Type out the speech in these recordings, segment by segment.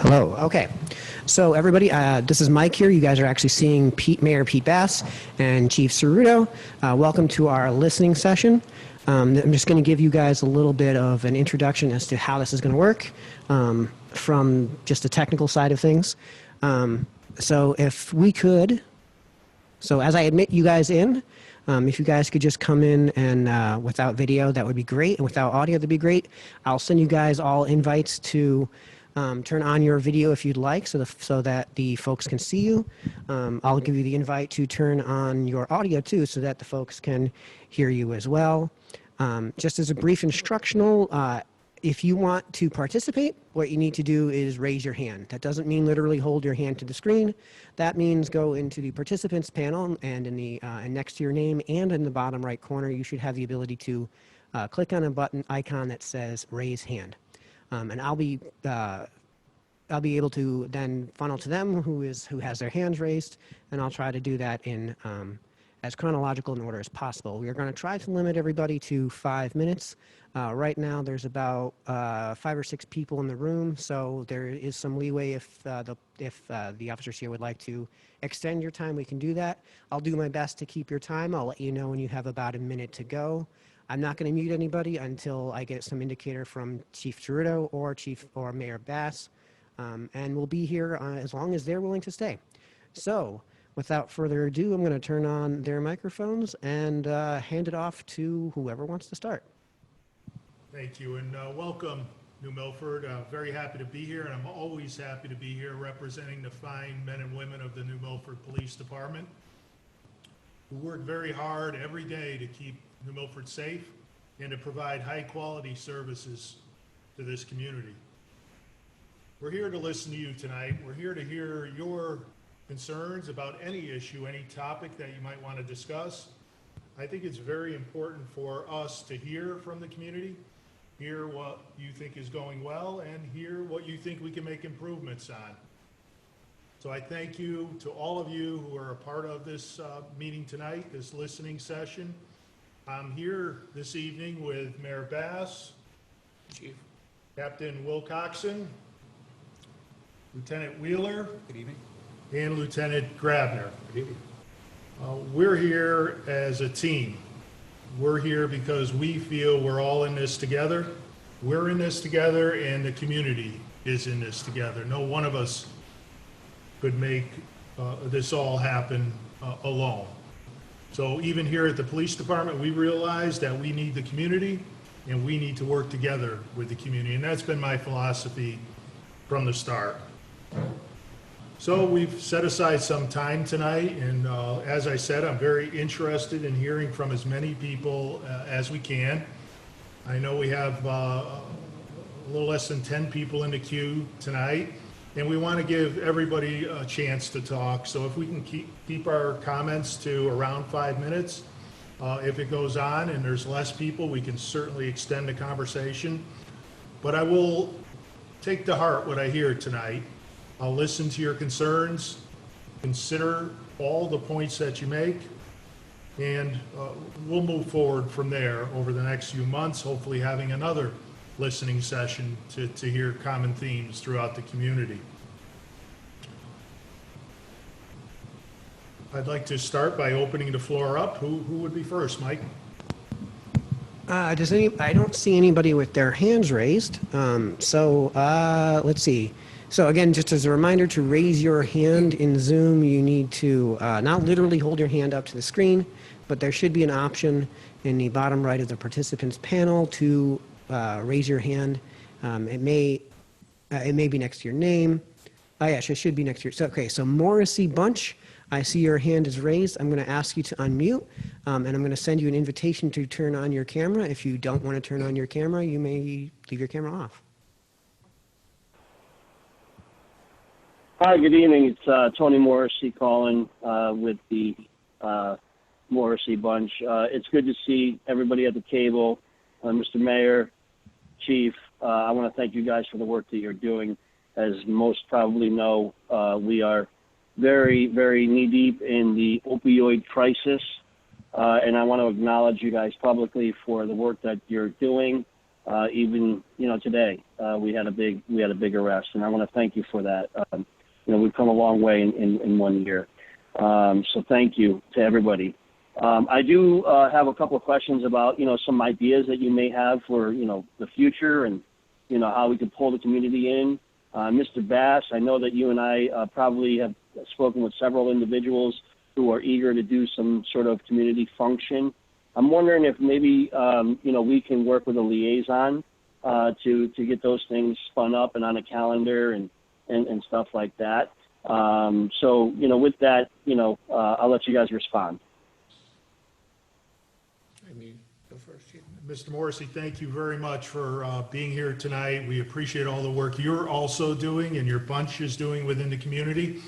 Hello. Okay. So everybody, this is Mike here. You guys are actually seeing Mayor Pete Bass and Chief Cerruto. Welcome to our listening session. I'm just going to give you guys a little bit of an introduction as to how this is going to work from just the technical side of things. So if we could, so as I admit you guys in, if you guys could just come in and without video, that would be great. And without audio, that'd be great. I'll send you guys all invites to turn on your video if you'd like so that the folks can see you. I'll give you the invite to turn on your audio too so that the folks can hear you as well. Just as a brief instructional, if you want to participate, what you need to do is raise your hand. That doesn't mean literally hold your hand to the screen. That means go into the participants panel and in the and next to your name and in the bottom right corner, you should have the ability to click on a button icon that says raise hand. And I'll be able to then funnel to them who has their hands raised, and I'll try to do that in as chronological an order as possible. We are going to try to limit everybody to 5 minutes. Right now, there's about 5 or 6 people in the room, so there is some leeway if the officers here would like to extend your time. We can do that. I'll do my best to keep your time. I'll let you know when you have about a minute to go. I'm not going to mute anybody until I get some indicator from Chief Cerruto or Mayor Bass, and we'll be here as long as they're willing to stay. So, without further ado, I'm going to turn on their microphones and hand it off to whoever wants to start. Thank you, and welcome, New Milford. Very happy to be here, and I'm always happy to be here representing the fine men and women of the New Milford Police Department, who work very hard every day to keep New Milford safe and to provide high-quality services to this community. We're here to listen to you tonight. We're here to hear your concerns about any issue, any topic that you might want to discuss. I think it's very important for us to hear from the community, hear what you think is going well, and hear what you think we can make improvements on. So I thank you to all of you who are a part of this meeting tonight, this listening session. I'm here this evening with Mayor Bass, Chief, Captain Wilcoxon, Lieutenant Wheeler, good evening. and Lieutenant Grabner. Good evening. We're here as a team. We're here because we feel we're all in this together. We're in this together, and the community is in this together. No one of us could make this all happen alone. So even here at the police department, we realize that we need the community, and we need to work together with the community. And that's been my philosophy from the start. So we've set aside some time tonight, and as I said, I'm very interested in hearing from as many people as we can. I know we have a little less than 10 people in the queue tonight, and we want to give everybody a chance to talk. So if we can keep our comments to around 5 minutes, if it goes on and there's less people, we can certainly extend the conversation. But I will take to heart what I hear tonight. I'll listen to your concerns, consider all the points that you make, and we'll move forward from there over the next few months, hopefully having another listening session to hear common themes throughout the community. I'd like to start by opening the floor up. Who would be first, Mike? I don't see anybody with their hands raised, so let's see. So again, just as a reminder, to raise your hand in Zoom, you need to not literally hold your hand up to the screen, but there should be an option in the bottom right of the participants panel to raise your hand. It may be next to your name. Oh yeah, it should be next to your. So okay, so Morrissey Bunch, I see your hand is raised. I'm going to ask you to unmute, and I'm going to send you an invitation to turn on your camera. If you don't want to turn on your camera, you may leave your camera off. Hi, good evening. It's Tony Morrissey calling with the Morrissey Bunch. It's good to see everybody at the table. Mr. Mayor, Chief, I want to thank you guys for the work that you're doing. As most probably know, we are very, very knee-deep in the opioid crisis, and I want to acknowledge you guys publicly for the work that you're doing even today we had a big arrest, and I want to thank you for that. We've come a long way in 1 year. So thank you to everybody. I do have a couple of questions about some ideas that you may have for the future and how we could pull the community in. Mr. Bass, I know that you and I probably have spoken with several individuals who are eager to do some sort of community function. I'm wondering if maybe we can work with a liaison to get those things spun up and on a calendar and stuff like that. So with that, I'll let you guys respond. Go first, Chief. Mr. Morrissey, thank you very much for being here tonight. We appreciate all the work you're also doing and your bunch is doing within the community.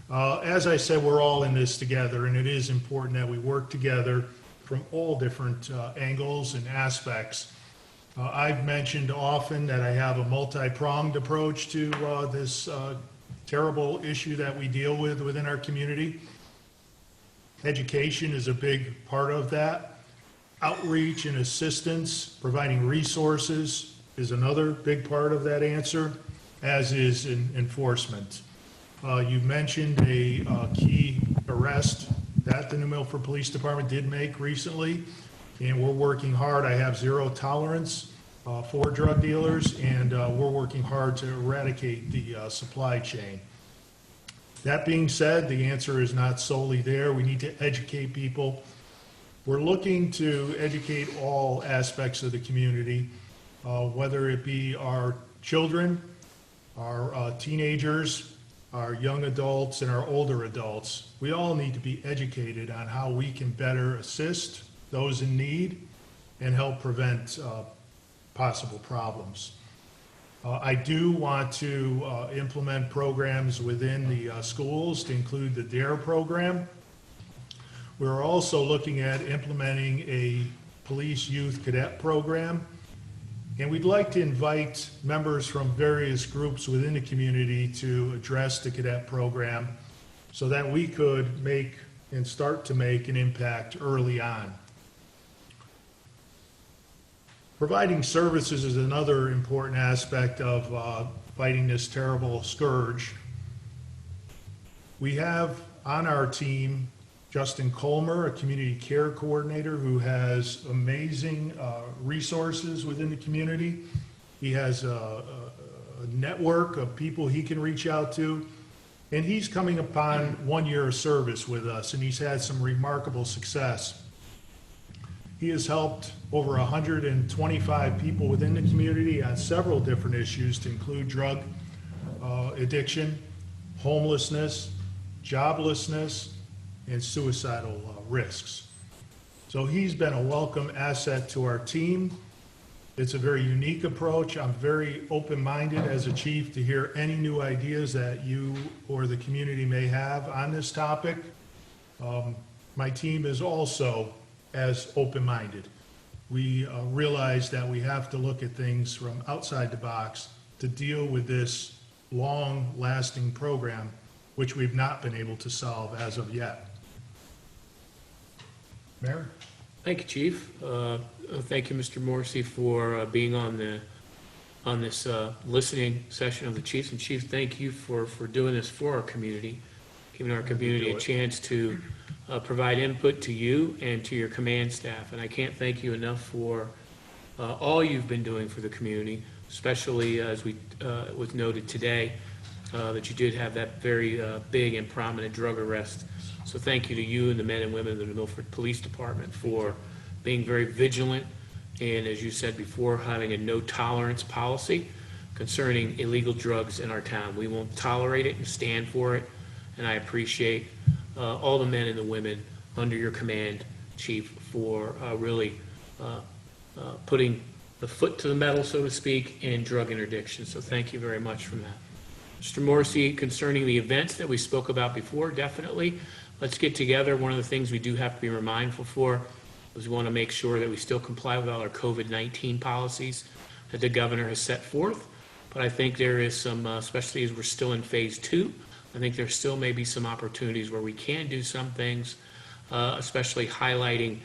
As I said, we're all in this together, and it is important that we work together from all different angles and aspects. I've mentioned often that I have a multi-pronged approach to this terrible issue that we deal with within our community. Education is a big part of that. Outreach and assistance, providing resources is another big part of that answer, as is enforcement. You mentioned a key arrest that the New Milford Police Department did make recently, and we're working hard. I have zero tolerance for drug dealers, and we're working hard to eradicate the supply chain. That being said, the answer is not solely there. We need to educate people. We're looking to educate all aspects of the community, whether it be our children, our teenagers, our young adults, and our older adults. We all need to be educated on how we can better assist those in need and help prevent possible problems. I do want to implement programs within the schools to include the DARE program. We're also looking at implementing a police youth cadet program, and we'd like to invite members from various groups within the community to address the cadet program so that we could make and start to make an impact early on. Providing services is another important aspect of fighting this terrible scourge. We have on our team Justin Colmer, a community care coordinator who has amazing resources within the community. He has a network of people he can reach out to, and he's coming upon 1 year of service with us, and he's had some remarkable success. He has helped over 125 people within the community on several different issues to include drug addiction, homelessness, joblessness, and suicidal risks. So he's been a welcome asset to our team. It's a very unique approach. I'm very open-minded as a chief to hear any new ideas that you or the community may have on this topic. My team is also as open-minded. We realize that we have to look at things from outside the box to deal with this long-lasting program, which we've not been able to solve as of yet. Mayor? Thank you, Chief. Thank you, Mr. Morrissey, for being on this listening session of the Chiefs. And Chief, thank you for doing this for our community, giving our community a chance to provide input to you and to your command staff. And I can't thank you enough for all you've been doing for the community, especially as was noted today, that you did have that very big and prominent drug arrest. So thank you to you and the men and women of the New Milford Police Department for being very vigilant and, as you said before, having a no-tolerance policy concerning illegal drugs in our town. We won't tolerate it and stand for it, and I appreciate all the men and the women under your command, Chief, for really putting the foot to the metal, so to speak, in drug interdiction. So thank you very much for that. Mr. Morrissey, concerning the events that we spoke about before, definitely, let's get together. One of the things we do have to be mindful for is we want to make sure that we still comply with all our COVID-19 policies that the governor has set forth. But I think there is some, especially as we're still in phase 2, I think there still may be some opportunities where we can do some things, especially highlighting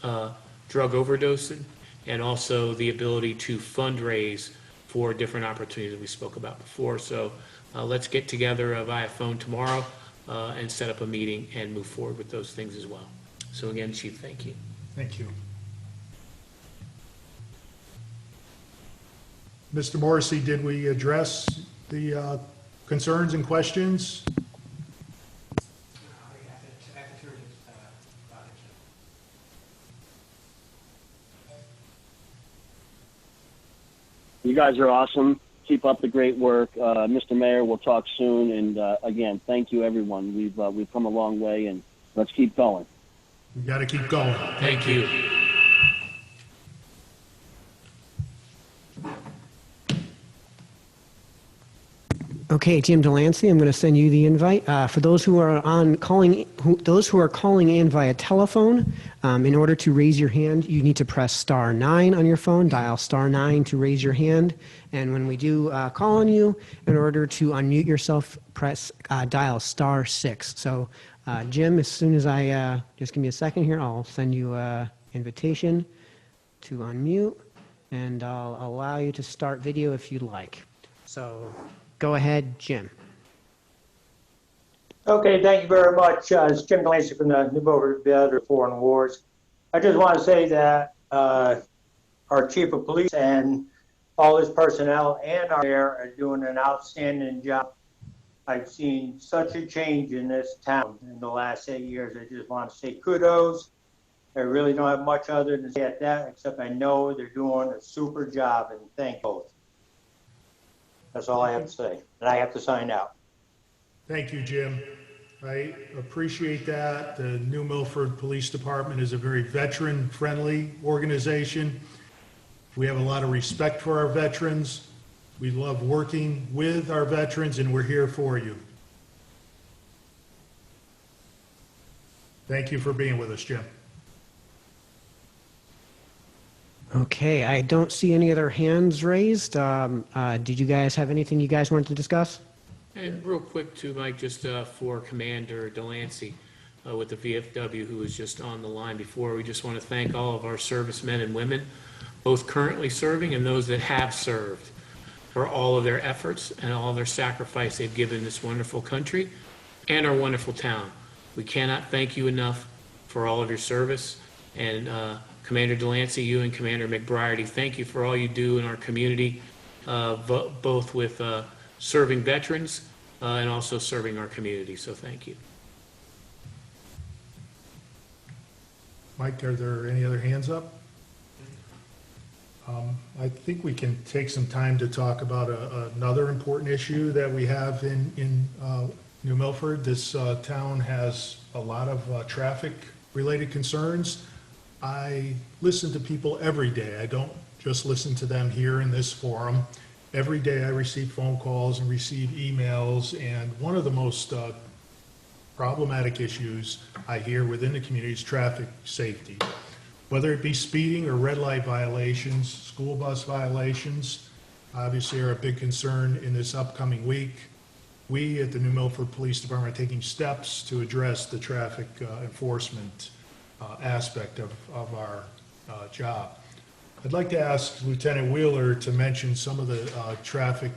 drug overdosing and also the ability to fundraise for different opportunities that we spoke about before. So let's get together via phone tomorrow and set up a meeting and move forward with those things as well. So again, Chief, thank you. Thank you. Mr. Morrissey, did we address the concerns and questions? You guys are awesome. Keep up the great work. Mr. Mayor, we'll talk soon. And again, thank you, everyone. We've come a long way, and let's keep going. We got to keep going. Thank you. Okay, Jim Delancey, I'm going to send you the invite. For those who are those who are calling in via telephone, in order to raise your hand, you need to press *9 on your phone. Dial *9 to raise your hand. And when we do call on you, in order to unmute yourself, dial *6. So, Jim, as soon as I just give me a second here, I'll send you an invitation to unmute, and I'll allow you to start video if you'd like. So. Go ahead, Jim. Okay, thank you very much. It's Jim Delancey from the New Beaufort Veteran Foreign Wars. I just want to say that our Chief of Police and all his personnel and our mayor are doing an outstanding job. I've seen such a change in this town in the last 8 years. I just want to say kudos. I really don't have much other than say at that, except I know they're doing a super job, and thank you both. That's all I have to say, and I have to sign out. Thank you, Jim. I appreciate that. The New Milford Police Department is a very veteran-friendly organization. We have a lot of respect for our veterans. We love working with our veterans, and we're here for you. Thank you for being with us, Jim. Okay, I don't see any other hands raised. Did you guys have anything you guys wanted to discuss? And real quick too, Mike, just for Commander Delancey with the VFW, who was just on the line before, we just want to thank all of our servicemen and women, both currently serving and those that have served, for all of their efforts and all their sacrifice they've given this wonderful country and our wonderful town. We cannot thank you enough for all of your service. And Commander Delancey, you and Commander McBriarty, thank you for all you do in our community, both with serving veterans and also serving our community. So thank you. Mike, are there any other hands up? I think we can take some time to talk about another important issue that we have in New Milford. This town has a lot of traffic-related concerns. I listen to people every day. I don't just listen to them here in this forum. Every day I receive phone calls and receive emails, and one of the most problematic issues I hear within the community is traffic safety. Whether it be speeding or red light violations, school bus violations, obviously are a big concern in this upcoming week. We at the New Milford Police Department are taking steps to address the traffic enforcement aspect of our job. I'd like to ask Lieutenant Wheeler to mention some of the traffic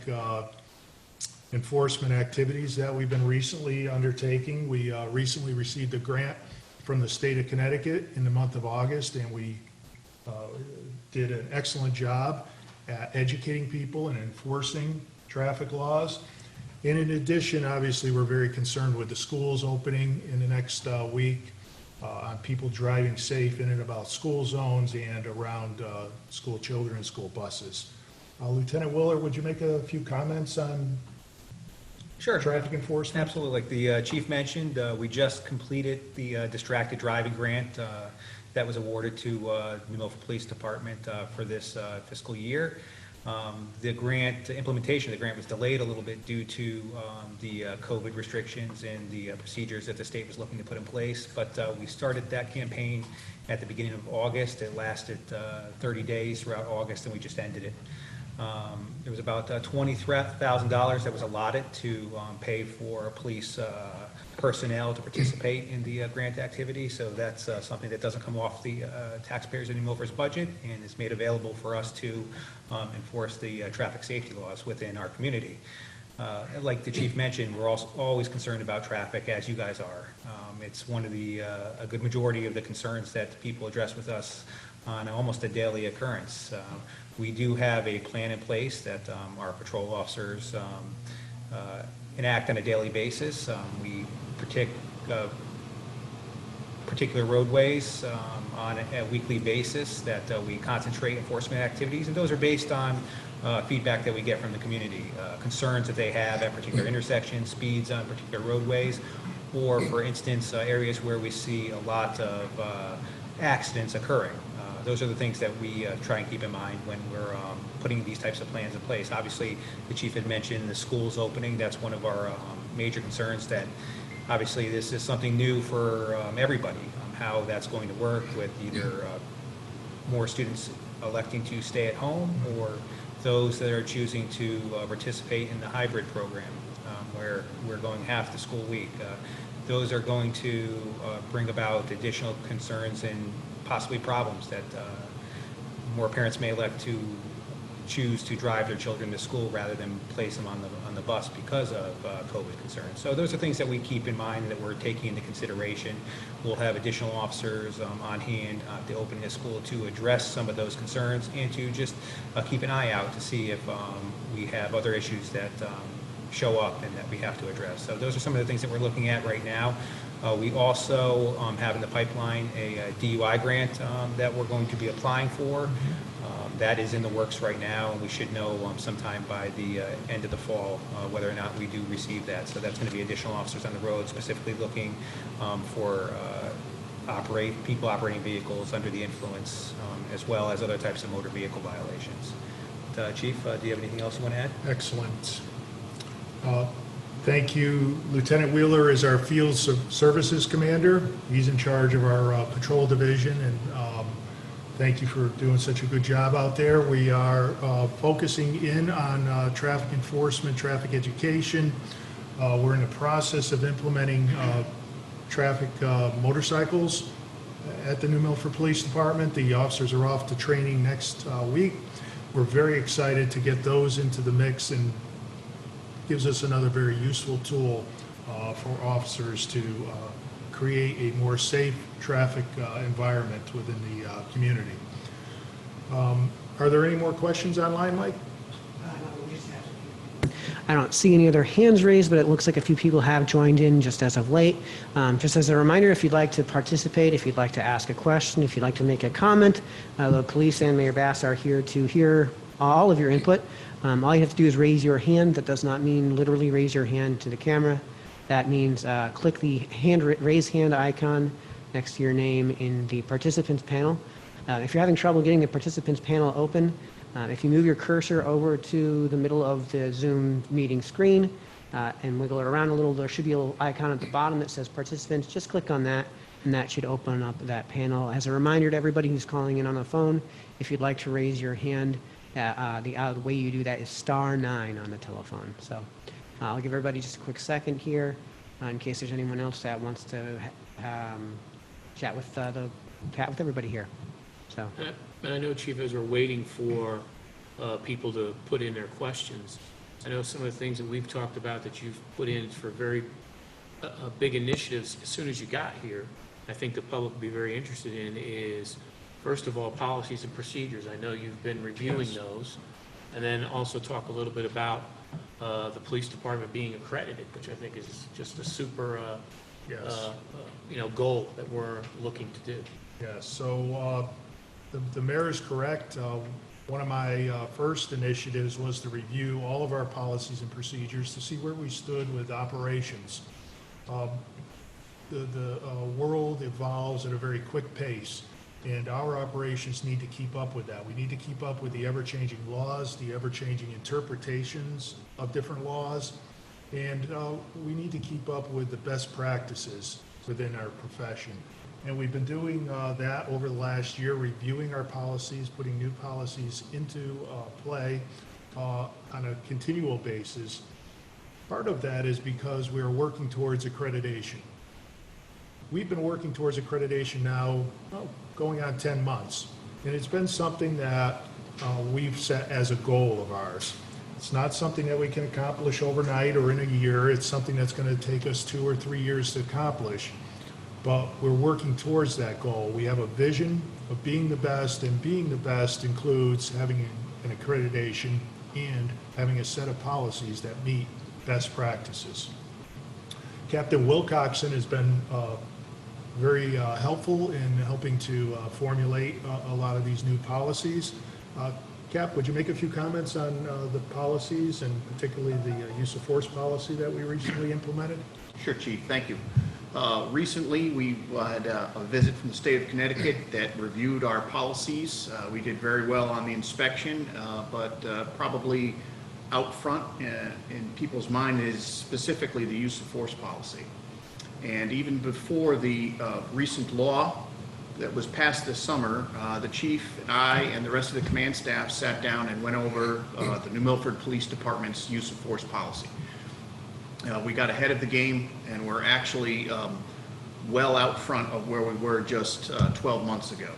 enforcement activities that we've been recently undertaking. We recently received a grant from the state of Connecticut in the month of August, and we did an excellent job at educating people and enforcing traffic laws. And in addition, obviously, we're very concerned with the schools opening in the next week, on people driving safe in and about school zones and around school children and school buses. Lieutenant Wheeler, would you make a few comments on Sure. traffic enforcement? Absolutely. Like the chief mentioned, we just completed the distracted driving grant that was awarded to New Milford Police Department for this fiscal year. The grant implementation of the grant was delayed a little bit due to the COVID restrictions and the procedures that the state was looking to put in place. But we started that campaign at the beginning of August. It lasted 30 days throughout August, and we just ended it. There was about $20,000 that was allotted to pay for police personnel to participate in the grant activity. So that's something that doesn't come off the taxpayers in New Milford's budget and is made available for us to enforce the traffic safety laws within our community. Like the chief mentioned, we're also always concerned about traffic, as you guys are. It's one of the, a good majority of the concerns that people address with us on almost a daily occurrence. We do have a plan in place that our patrol officers enact on a daily basis. We protect particular roadways on a weekly basis that we concentrate enforcement activities, and those are based on feedback that we get from the community, concerns that they have at particular intersections, speeds on particular roadways, or for instance, areas where we see a lot of accidents occurring. Those are the things that we try and keep in mind when we're putting these types of plans in place. Obviously, the chief had mentioned the schools opening. That's one of our major concerns, that obviously this is something new for everybody, how that's going to work with either more students electing to stay at home or those that are choosing to participate in the hybrid program, where we're going half the school week. Those are going to bring about additional concerns and possibly problems that more parents may elect to choose to drive their children to school rather than place them on the bus because of COVID concerns. So those are things that we keep in mind, that we're taking into consideration. We'll have additional officers on hand at the opening of school to address some of those concerns and to just keep an eye out to see if we have other issues that show up and that we have to address. So those are some of the things that we're looking at right now. We also have in the pipeline a DUI grant that we're going to be applying for. That is in the works right now, and we should know sometime by the end of the fall whether or not we do receive that. So that's going to be additional officers on the road, specifically looking for people operating vehicles under the influence, as well as other types of motor vehicle violations. Chief, do you have anything else you want to add? Excellent. Thank you. Lieutenant Wheeler is our Field Services Commander. He's in charge of our patrol division, and thank you for doing such a good job out there. We are focusing in on traffic enforcement, traffic education. We're in the process of implementing traffic motorcycles at the New Milford Police Department. The officers are off to training next week. We're very excited to get those into the mix, and gives us another very useful tool for officers to create a more safe traffic environment within the community. Are there any more questions online, Mike? I don't see any other hands raised, but it looks like a few people have joined in just as of late. Just as a reminder, if you'd like to participate, if you'd like to ask a question, if you'd like to make a comment, the police and Mayor Bass are here to hear all of your input. All you have to do is raise your hand. That does not mean literally raise your hand to the camera. That means click the raise hand icon next to your name in the participants panel. If you're having trouble getting the participants panel open, if you move your cursor over to the middle of the Zoom meeting screen and wiggle it around a little, there should be a little icon at the bottom that says participants. Just click on that, and that should open up that panel. As a reminder to everybody who's calling in on the phone, if you'd like to raise your hand, the way you do that is *9 on the telephone. So I'll give everybody just a quick second here in case there's anyone else that wants to chat with everybody here. So. And I know, Chief, as we're waiting for people to put in their questions, I know some of the things that we've talked about that you've put in for very big initiatives as soon as you got here, I think the public will be very interested in is, first of all, policies and procedures. I know you've been reviewing those. And then also talk a little bit about the police department being accredited, which I think is just a super Yes. goal that we're looking to do. Yes, so the mayor is correct. One of my first initiatives was to review all of our policies and procedures to see where we stood with operations. The world evolves at a very quick pace, and our operations need to keep up with that. We need to keep up with the ever-changing laws, the ever-changing interpretations of different laws, and we need to keep up with the best practices within our profession. And we've been doing that over the last year, reviewing our policies, putting new policies into play on a continual basis. Part of that is because we're working towards accreditation. We've been working towards accreditation now, going on 10 months. And it's been something that we've set as a goal of ours. It's not something that we can accomplish overnight or in a year. It's something that's going to take us 2 or 3 years to accomplish. But we're working towards that goal. We have a vision of being the best, and being the best includes having an accreditation and having a set of policies that meet best practices. Captain Wilcoxon has been very helpful in helping to formulate a lot of these new policies. Cap, would you make a few comments on the policies, and particularly the use of force policy that we recently implemented? Sure, Chief. Thank you. Recently, we had a visit from the state of Connecticut that reviewed our policies. We did very well on the inspection, but probably out front in people's mind is specifically the use of force policy. And even before the recent law that was passed this summer, the chief and I and the rest of the command staff sat down and went over the New Milford Police Department's use of force policy. We got ahead of the game, and we're actually well out front of where we were just 12 months ago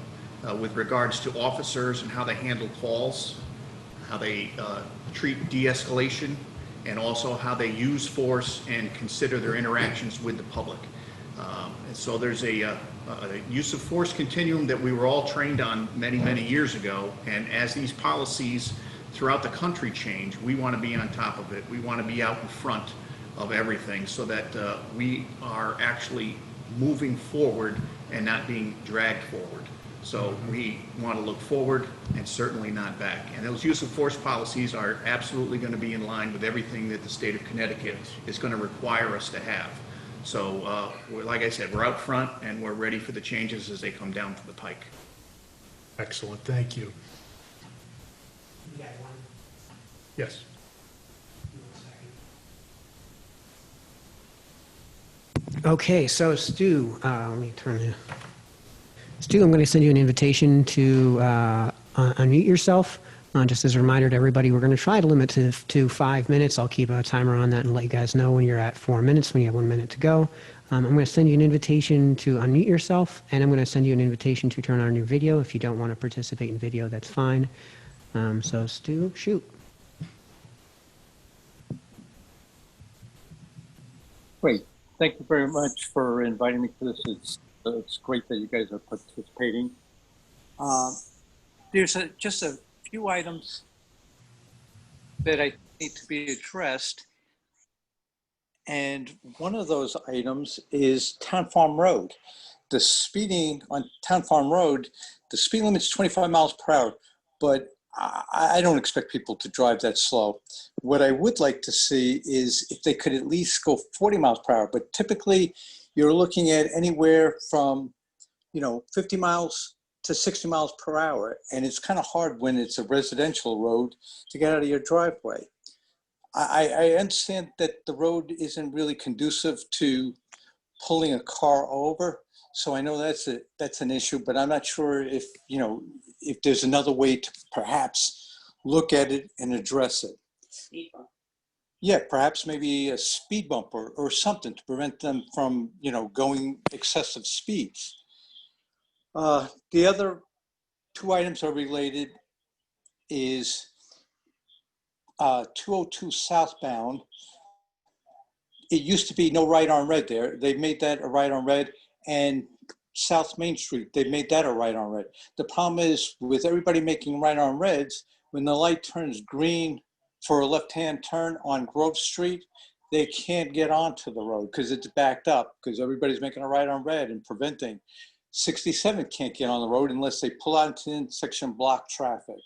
with regards to officers and how they handle calls, how they treat de-escalation, and also how they use force and consider their interactions with the public. And so there's a use of force continuum that we were all trained on many, many years ago, and as these policies throughout the country change, we want to be on top of it. We want to be out in front of everything so that we are actually moving forward and not being dragged forward. So we want to look forward and certainly not back. And those use of force policies are absolutely going to be in line with everything that the state of Connecticut is going to require us to have. So like I said, we're out front and we're ready for the changes as they come down to the pike. Excellent, thank you. Yes. Okay, so Stu, let me turn it. Stu, I'm going to send you an invitation to unmute yourself. Just as a reminder to everybody, we're going to try to limit to 5 minutes. I'll keep a timer on that and let you guys know when you're at 4 minutes, when you have 1 minute to go. I'm going to send you an invitation to unmute yourself, and I'm going to send you an invitation to turn on your video. If you don't want to participate in video, that's fine. So Stu, shoot. Great. Thank you very much for inviting me to this. It's great that you guys are participating. There's just a few items that I need to be addressed. And one of those items is Town Farm Road. The speeding on Town Farm Road, the speed limit's 25 miles per hour, but I don't expect people to drive that slow. What I would like to see is if they could at least go 40 miles per hour, but typically you're looking at anywhere from, 50 miles to 60 miles per hour. And it's kind of hard when it's a residential road to get out of your driveway. I understand that the road isn't really conducive to pulling a car over. So I know that's an issue, but I'm not sure if there's another way to perhaps look at it and address it. Speed bump. Yeah, perhaps maybe a speed bump or something to prevent them from, going excessive speeds. The other two items are related is 202 southbound. It used to be no right on red there. They made that a right on red. And South Main Street, they made that a right on red. The problem is with everybody making right on reds, when the light turns green for a left-hand turn on Grove Street, they can't get onto the road because it's backed up because everybody's making a right on red and preventing. 67 can't get on the road unless they pull out into the intersection, block traffic.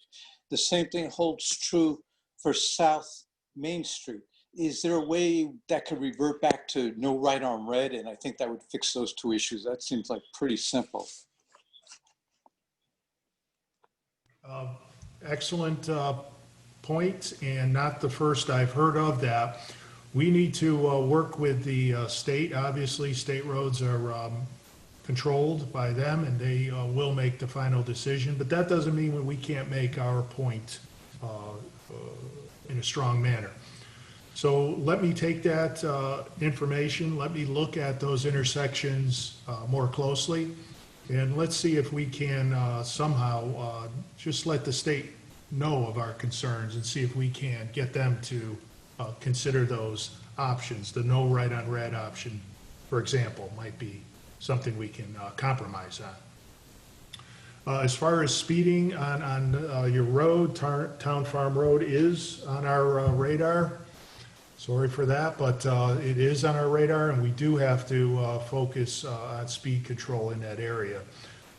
The same thing holds true for South Main Street. Is there a way that could revert back to no right on red? And I think that would fix those two issues. That seems like pretty simple. Excellent point, and not the first I've heard of that. We need to work with the state. Obviously, state roads are controlled by them, and they will make the final decision. But that doesn't mean we can't make our point in a strong manner. So let me take that information, let me look at those intersections more closely, and let's see if we can somehow just let the state know of our concerns and see if we can get them to consider those options. The no right on red option, for example, might be something we can compromise on. As far as speeding on your road, Town Farm Road is on our radar. Sorry for that, but it is on our radar, and we do have to focus on speed control in that area.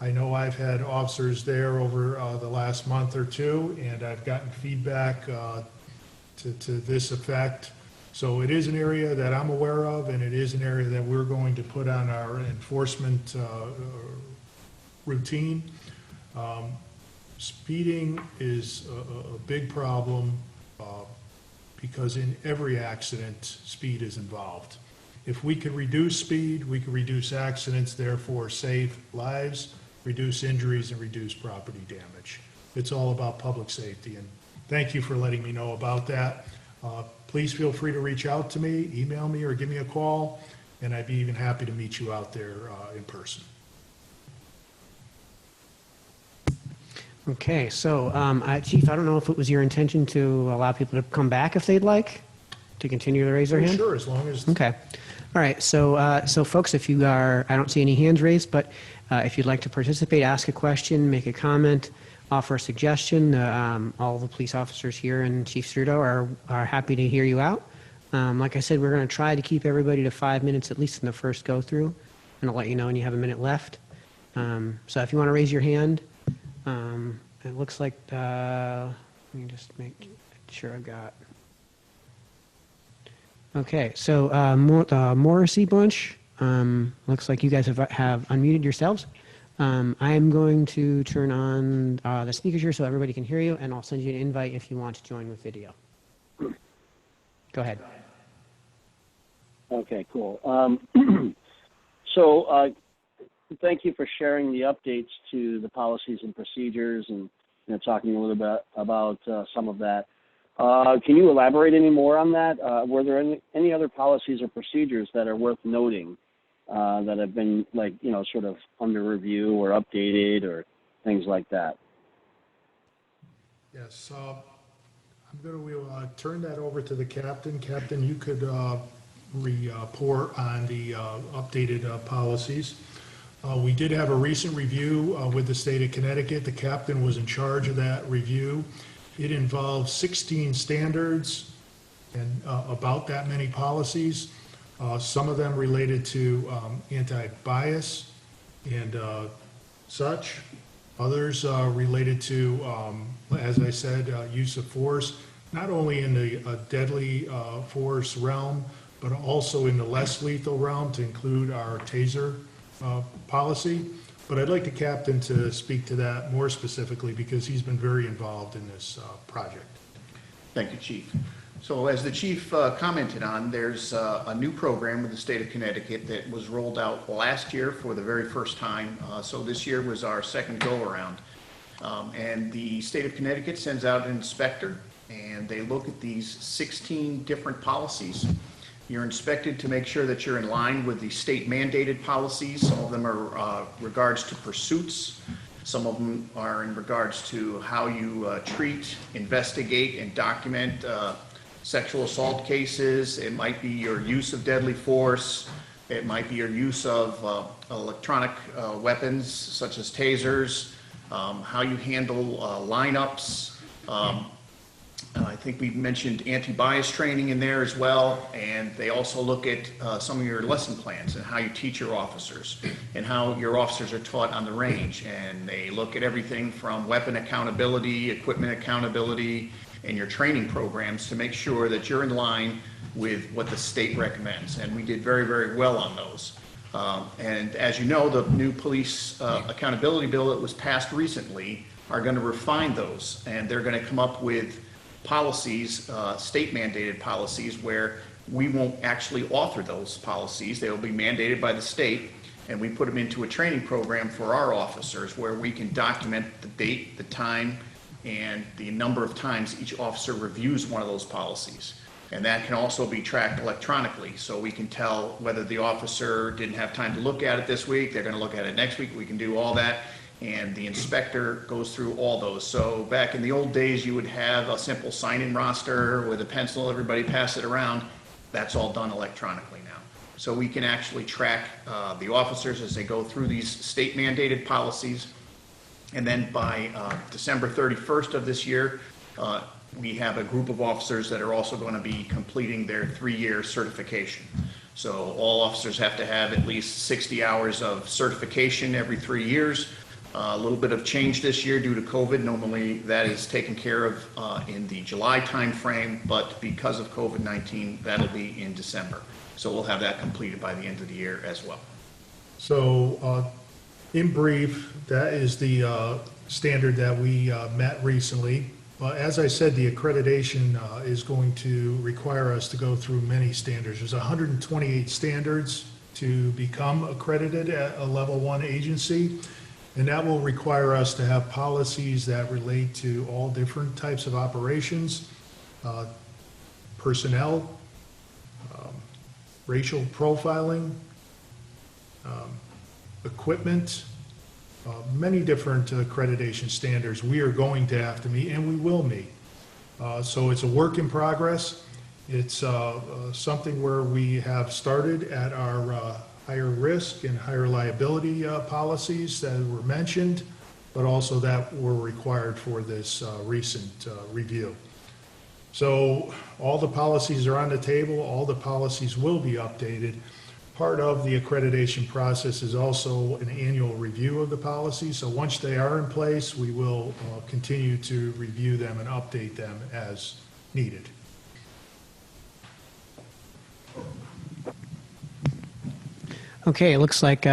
I know I've had officers there over the last month or two, and I've gotten feedback to this effect. So it is an area that I'm aware of, and it is an area that we're going to put on our enforcement routine. Speeding is a big problem because in every accident, speed is involved. If we could reduce speed, we could reduce accidents, therefore save lives, reduce injuries, and reduce property damage. It's all about public safety, and thank you for letting me know about that. Please feel free to reach out to me, email me, or give me a call, and I'd be even happy to meet you out there in person. Okay, so Chief, I don't know if it was your intention to allow people to come back if they'd like, to continue to raise their hand? Sure, as long as. Okay. All right, so folks, if you are, I don't see any hands raised, but if you'd like to participate, ask a question, make a comment, offer a suggestion, all the police officers here and Chief Cerruto are happy to hear you out. Like I said, we're going to try to keep everybody to 5 minutes at least in the first go through, and I'll let you know when you have a minute left. So if you want to raise your hand, it looks like, let me just make sure I've got. Okay, so Morrissey bunch, looks like you guys have unmuted yourselves. I am going to turn on the speakers here so everybody can hear you, and I'll send you an invite if you want to join with video. Go ahead. Okay, cool. So thank you for sharing the updates to the policies and procedures and talking a little bit about some of that. Can you elaborate any more on that? Were there any other policies or procedures that are worth noting that have been sort of under review or updated or things like that? Yes, I'm going to turn that over to the captain. Captain, you could report on the updated policies. We did have a recent review with the state of Connecticut. The captain was in charge of that review. It involves 16 standards and about that many policies. Some of them related to anti-bias and such. Others related to, as I said, use of force, not only in the deadly force realm, but also in the less lethal realm, to include our taser policy. But I'd like the captain to speak to that more specifically because he's been very involved in this project. Thank you, Chief. So as the Chief commented on, there's a new program with the state of Connecticut that was rolled out last year for the very first time. So this year was our second go-around. And the state of Connecticut sends out an inspector, and they look at these 16 different policies. You're inspected to make sure that you're in line with the state mandated policies. Some of them are regards to pursuits. Some of them are in regards to how you treat, investigate, and document sexual assault cases. It might be your use of deadly force. It might be your use of electronic weapons such as tasers, how you handle lineups. I think we mentioned anti-bias training in there as well, and they also look at some of your lesson plans and how you teach your officers and how your officers are taught on the range. And they look at everything from weapon accountability, equipment accountability, and your training programs to make sure that you're in line with what the state recommends. And we did very, very well on those. And as you know, the new police accountability bill that was passed recently are going to refine those, and they're going to come up with policies, state mandated policies, where we won't actually author those policies. They will be mandated by the state, and we put them into a training program for our officers where we can document the date, the time, and the number of times each officer reviews one of those policies. And that can also be tracked electronically, so we can tell whether the officer didn't have time to look at it this week, they're gonna look at it next week, we can do all that, and the inspector goes through all those. So back in the old days, you would have a simple sign-in roster with a pencil, everybody pass it around. That's all done electronically now. So we can actually track the officers as they go through these state mandated policies. And then by December 31st of this year, we have a group of officers that are also going to be completing their 3-year certification. So all officers have to have at least 60 hours of certification every 3 years. A little bit of change this year due to COVID. Normally that is taken care of in the July timeframe, but because of COVID-19, that'll be in December. So we'll have that completed by the end of the year as well. So, in brief, that is the standard that we met recently. As I said, the accreditation is going to require us to go through many standards. There's 128 standards to become accredited at a level 1 agency, and that will require us to have policies that relate to all different types of operations, personnel, racial profiling, equipment, many different accreditation standards we are going to have to meet, and we will meet. So it's a work in progress. It's something where we have started at our higher risk and higher liability policies that were mentioned, but also that were required for this recent review. So all the policies are on the table, all the policies will be updated. Part of the accreditation process is also an annual review of the policy. So once they are in place, we will continue to review them and update them as needed. Okay, it looks like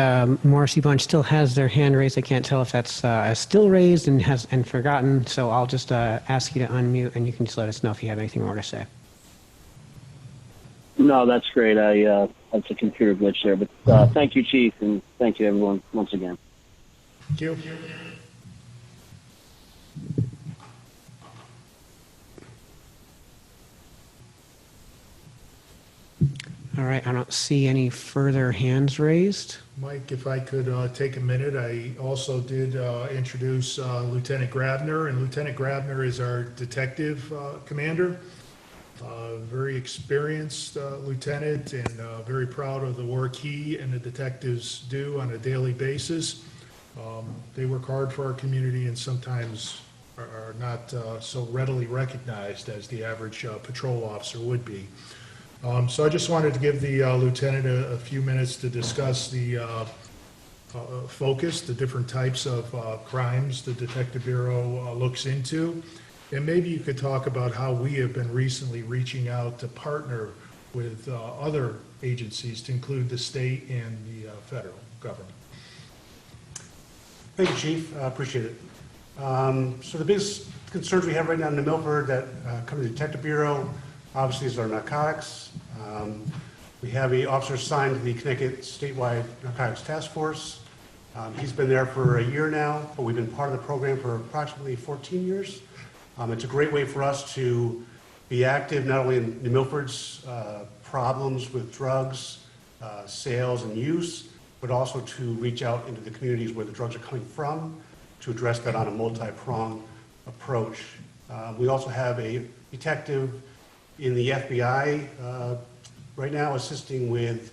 Morrissey Bunch still has their hand raised. I can't tell if that's still raised and forgotten, so I'll just ask you to unmute, and you can just let us know if you have anything more to say. No, that's great. That's a computer glitch there, but thank you, Chief, and thank you, everyone, once again. Thank you. All right, I don't see any further hands raised. Mike, if I could take a minute, I also did introduce Lieutenant Grabner, and Lieutenant Grabner is our detective commander. Very experienced lieutenant, and very proud of the work he and the detectives do on a daily basis. They work hard for our community and sometimes are not so readily recognized as the average patrol officer would be. So I just wanted to give the lieutenant a few minutes to discuss the focus, the different types of crimes the Detective Bureau looks into. And maybe you could talk about how we have been recently reaching out to partner with other agencies, to include the state and the federal government. Thank you, Chief. I appreciate it. So the biggest concerns we have right now in the Milford that come to the Detective Bureau, obviously, is our narcotics. We have an officer assigned to the Connecticut Statewide Narcotics Task Force. He's been there for a year now, but we've been part of the program for approximately 14 years. It's a great way for us to be active not only in New Milford's problems with drugs, sales and use, but also to reach out into the communities where the drugs are coming from to address that on a multi-pronged approach. We also have a detective in the FBI right now assisting with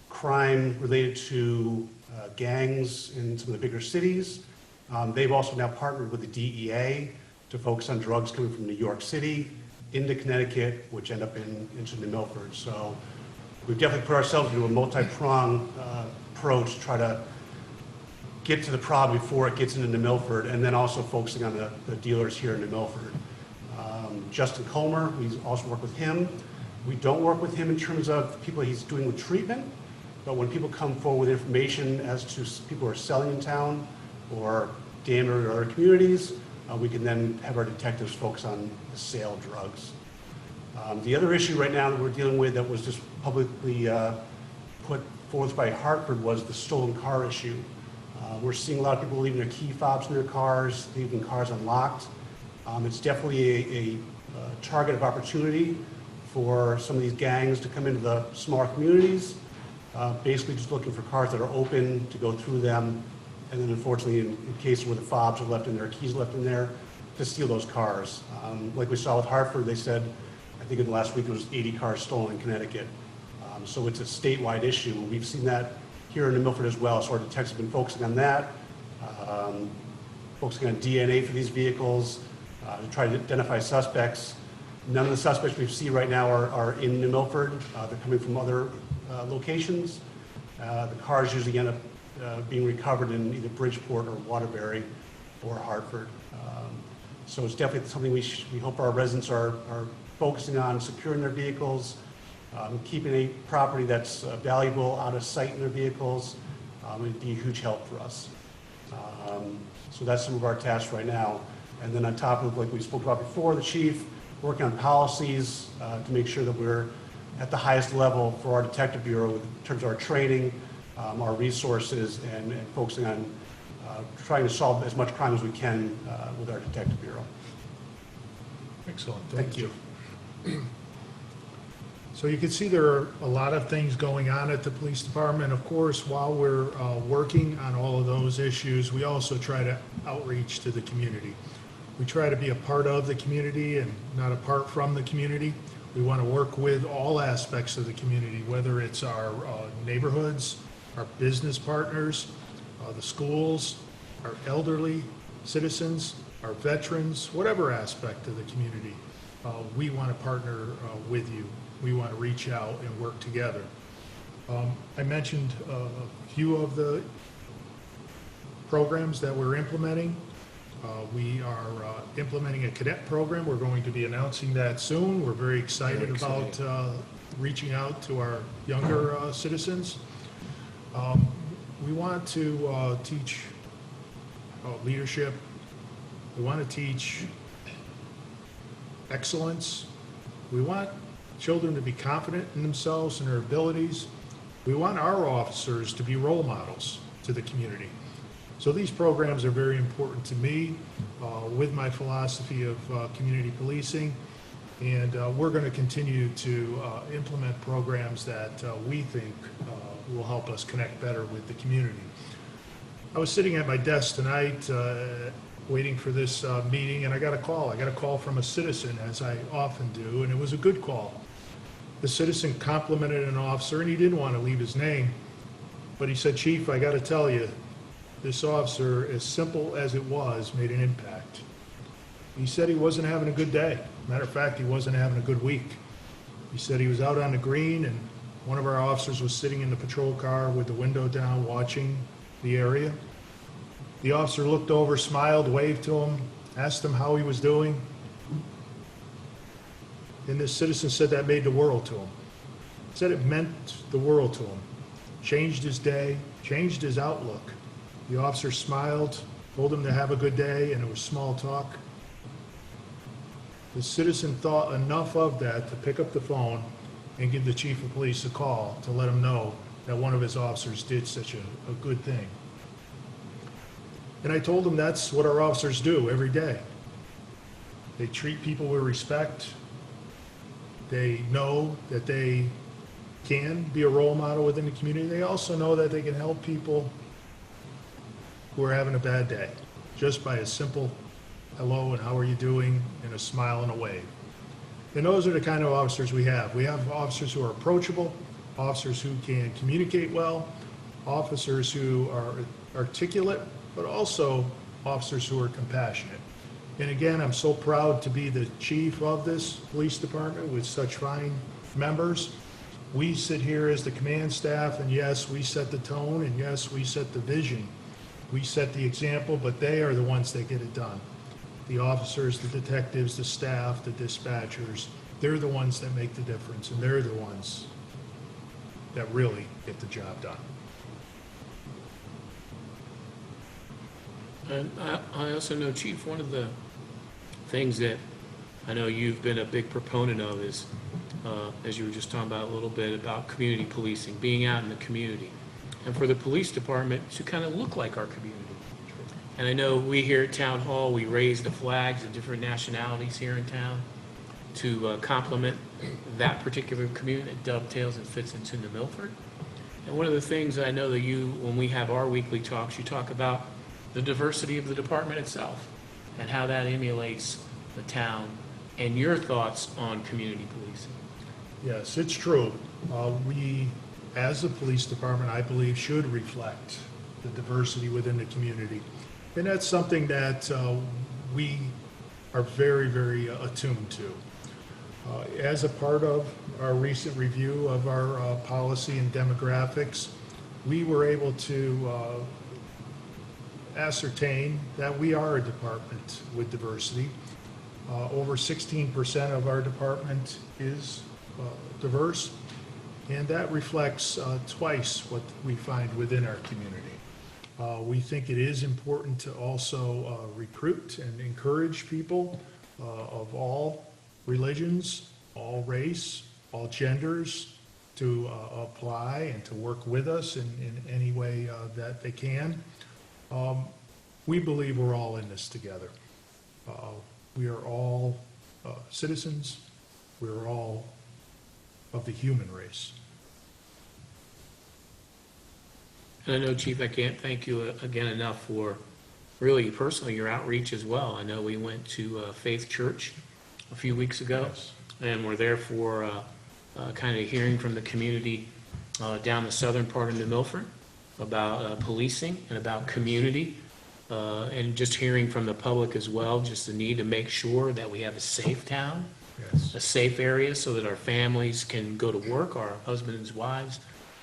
crime related to gangs in some of the bigger cities. They've also now partnered with the DEA to focus on drugs coming from New York City into Connecticut, which end up into New Milford. So we've definitely put ourselves into a multi-pronged approach to try to get to the problem before it gets into New Milford, and then also focusing on the dealers here in New Milford. Justin Colmer, we also work with him. We don't work with him in terms of people he's doing with treatment, but when people come forward with information as to people who are selling in town or damaging other communities, we can then have our detectives focus on the sale of drugs. The other issue right now that we're dealing with that was just publicly put forth by Hartford was the stolen car issue. We're seeing a lot of people leaving their key fobs in their cars, leaving cars unlocked. It's definitely a target of opportunity for some of these gangs to come into the smaller communities, basically just looking for cars that are open to go through them, and then unfortunately, in cases where the fobs are left in there, keys left in there, to steal those cars. Like we saw with Hartford, they said, I think in the last week, there was 80 cars stolen in Connecticut. So it's a statewide issue. We've seen that here in New Milford as well, so our detectives have been focusing on that, focusing on DNA for these vehicles, to try to identify suspects. None of the suspects we see right now are in New Milford. They're coming from other locations. The cars usually end up being recovered in either Bridgeport or Waterbury or Hartford. So it's definitely something we hope our residents are focusing on, securing their vehicles, keeping a property that's valuable out of sight in their vehicles. It'd be a huge help for us. So that's some of our tasks right now. And then on top of, like we spoke about before, the chief, working on policies to make sure that we're at the highest level for our detective bureau in terms of our training, our resources, and focusing on trying to solve as much crime as we can with our detective bureau. Excellent, thank you. So you can see there are a lot of things going on at the police department. Of course, while we're working on all of those issues, we also try to outreach to the community. We try to be a part of the community and not apart from the community. We want to work with all aspects of the community, whether it's our neighborhoods, our business partners, the schools, our elderly citizens, our veterans, whatever aspect of the community. We want to partner with you. We want to reach out and work together. I mentioned a few of the programs that we're implementing. We are implementing a cadet program. We're going to be announcing that soon. We're very excited about reaching out to our younger citizens. We want to teach leadership. We want to teach excellence. We want children to be confident in themselves and their abilities. We want our officers to be role models to the community. So these programs are very important to me with my philosophy of community policing, and we're going to continue to implement programs that we think will help us connect better with the community. I was sitting at my desk tonight waiting for this meeting, and I got a call. I got a call from a citizen, as I often do, and it was a good call. The citizen complimented an officer, and he didn't want to leave his name, but he said, "Chief, I got to tell you, this officer, as simple as it was, made an impact." He said he wasn't having a good day. Matter of fact, he wasn't having a good week. He said he was out on the green, and one of our officers was sitting in the patrol car with the window down watching the area. The officer looked over, smiled, waved to him, asked him how he was doing. And this citizen said that made the world to him. Said it meant the world to him. Changed his day, changed his outlook. The officer smiled, told him to have a good day, and it was small talk. The citizen thought enough of that to pick up the phone and give the chief of police a call to let him know that one of his officers did such a good thing. And I told him that's what our officers do every day. They treat people with respect. They know that they can be a role model within the community. They also know that they can help people who are having a bad day just by a simple hello and how are you doing and a smile and a wave. And those are the kind of officers we have. We have officers who are approachable, officers who can communicate well, officers who are articulate, but also officers who are compassionate. And again, I'm so proud to be the chief of this police department with such fine members. We sit here as the command staff, and yes, we set the tone, and yes, we set the vision. We set the example, but they are the ones that get it done. The officers, the detectives, the staff, the dispatchers, they're the ones that make the difference, and they're the ones that really get the job done. And I also know, Chief, one of the things that I know you've been a big proponent of is, as you were just talking about a little bit, about community policing, being out in the community. And for the police department to kind of look like our community. And I know we here at Town Hall, we raise the flags of different nationalities here in town. to complement that particular community that dovetails and fits into New Milford. And one of the things I know that you, when we have our weekly talks, you talk about the diversity of the department itself and how that emulates the town, and your thoughts on community policing. Yes, it's true. We, as a police department, I believe, should reflect the diversity within the community. And that's something that we are very, very attuned to. As a part of our recent review of our policy and demographics, we were able to ascertain that we are a department with diversity. Over 16% of our department is diverse, and that reflects twice what we find within our community. We think it is important to also recruit and encourage people of all religions, all race, all genders to apply and to work with us in any way that they can. We believe we're all in this together. We are all citizens. We're all of the human race. And I know, Chief, I can't thank you again enough for really personally your outreach as well. I know we went to Faith Church a few weeks ago, Yes. and we're there for kind of hearing from the community down the southern part of New Milford about policing and about community, and just hearing from the public as well, just the need to make sure that we have a safe town, Yes. a safe area so that our families can go to work, our husbands and wives,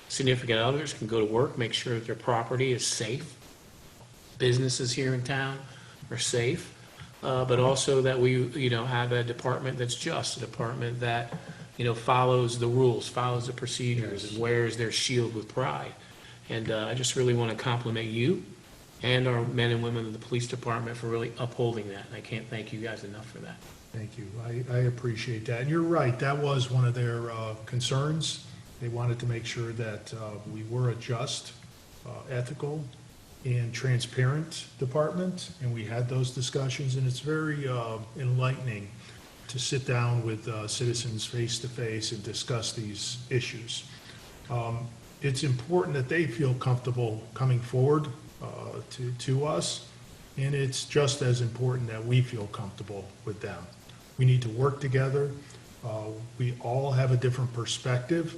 significant others can go to work, make sure that their property is safe. Businesses here in town are safe, but also that we, have a department that's just, a department that, follows the rules, follows the procedures, and wears their shield with pride. And I just really want to compliment you and our men and women of the police department for really upholding that. And I can't thank you guys enough for that. Thank you. I appreciate that. And you're right, that was one of their concerns. They wanted to make sure that we were a just, ethical, and transparent department, and we had those discussions, and it's very enlightening to sit down with citizens face to face and discuss these issues. It's important that they feel comfortable coming forward to us, and it's just as important that we feel comfortable with them. We need to work together. We all have a different perspective,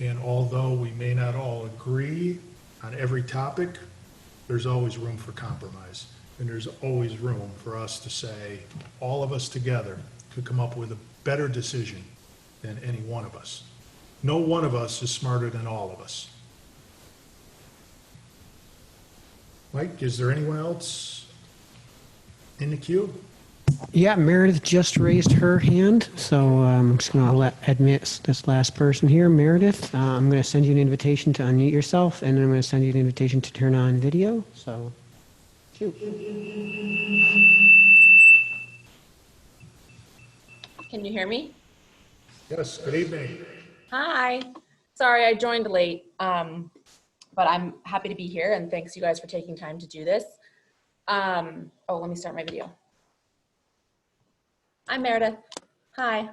and although we may not all agree on every topic, there's always room for compromise, and there's always room for us to say, all of us together could come up with a better decision than any one of us. No one of us is smarter than all of us. Mike, is there anyone else in the queue? Yeah, Meredith just raised her hand, so I'm just going to admit this last person here. Meredith, I'm going to send you an invitation to unmute yourself, and then I'm going to send you an invitation to turn on video. So, shoot. Can you hear me? Yes, good evening. Hi. Sorry, I joined late, but I'm happy to be here, and thanks you guys for taking time to do this. Let me start my video. I'm Meredith. Hi.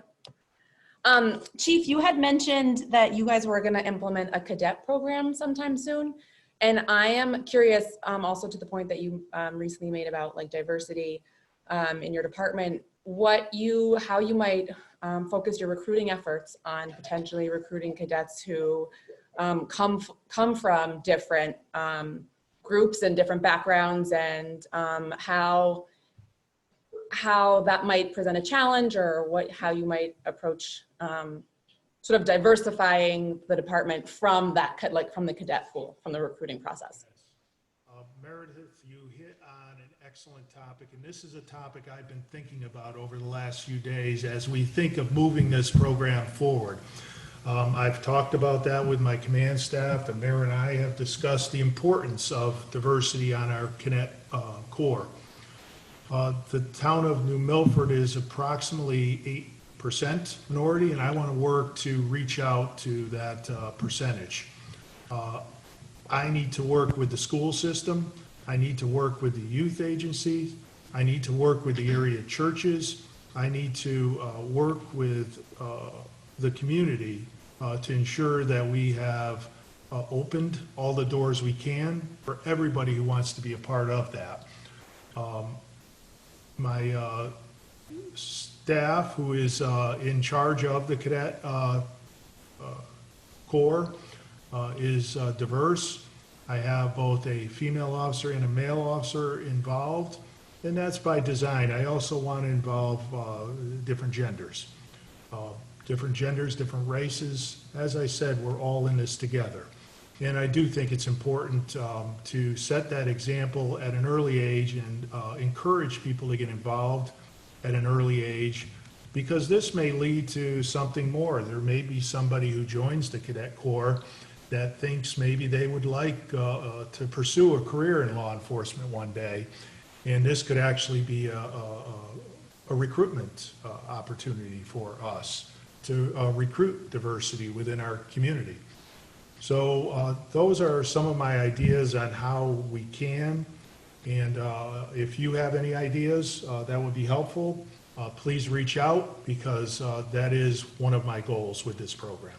Chief, you had mentioned that you guys were going to implement a cadet program sometime soon, and I am curious, also to the point that you recently made about like diversity in your department, how you might focus your recruiting efforts on potentially recruiting cadets who come from different groups and different backgrounds, and how that might present a challenge, or how you might approach sort of diversifying the department from from the cadet pool, from the recruiting process. Meredith, you hit on an excellent topic, and this is a topic I've been thinking about over the last few days as we think of moving this program forward. I've talked about that with my command staff. The mayor and I have discussed the importance of diversity on our cadet corps. The town of New Milford is approximately 8% minority, and I want to work to reach out to that percentage. I need to work with the school system. I need to work with the youth agency. I need to work with the area churches. I need to work with the community to ensure that we have opened all the doors we can for everybody who wants to be a part of that. My staff, who is in charge of the cadet corps, is diverse. I have both a female officer and a male officer involved, and that's by design. I also want to involve different genders. Different races. As I said, we're all in this together. And I do think it's important to set that example at an early age and encourage people to get involved at an early age, because this may lead to something more. There may be somebody who joins the Cadet Corps that thinks maybe they would like to pursue a career in law enforcement one day. And this could actually be a recruitment opportunity for us to recruit diversity within our community. So those are some of my ideas on how we can. And if you have any ideas that would be helpful, please reach out, because that is one of my goals with this program.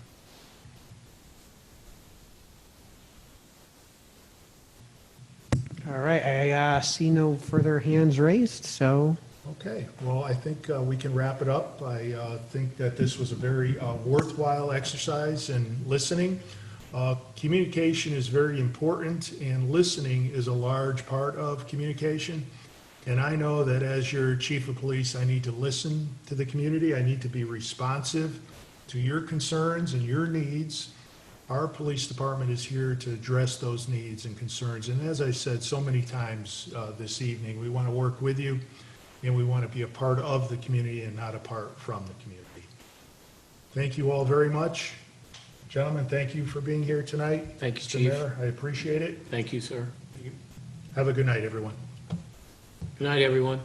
All right, I see no further hands raised, so Okay, well, I think we can wrap it up. I think that this was a very worthwhile exercise in listening. Communication is very important, and listening is a large part of communication. And I know that as your chief of police, I need to listen to the community. I need to be responsive to your concerns and your needs. Our police department is here to address those needs and concerns. And as I said so many times this evening, we want to work with you, and we want to be a part of the community and not apart from the community. Thank you all very much. Gentlemen, thank you for being here tonight. Thank you, Mr. Chief. Mayor, I appreciate it. Thank you, sir. Have a good night, everyone. Good night, everyone.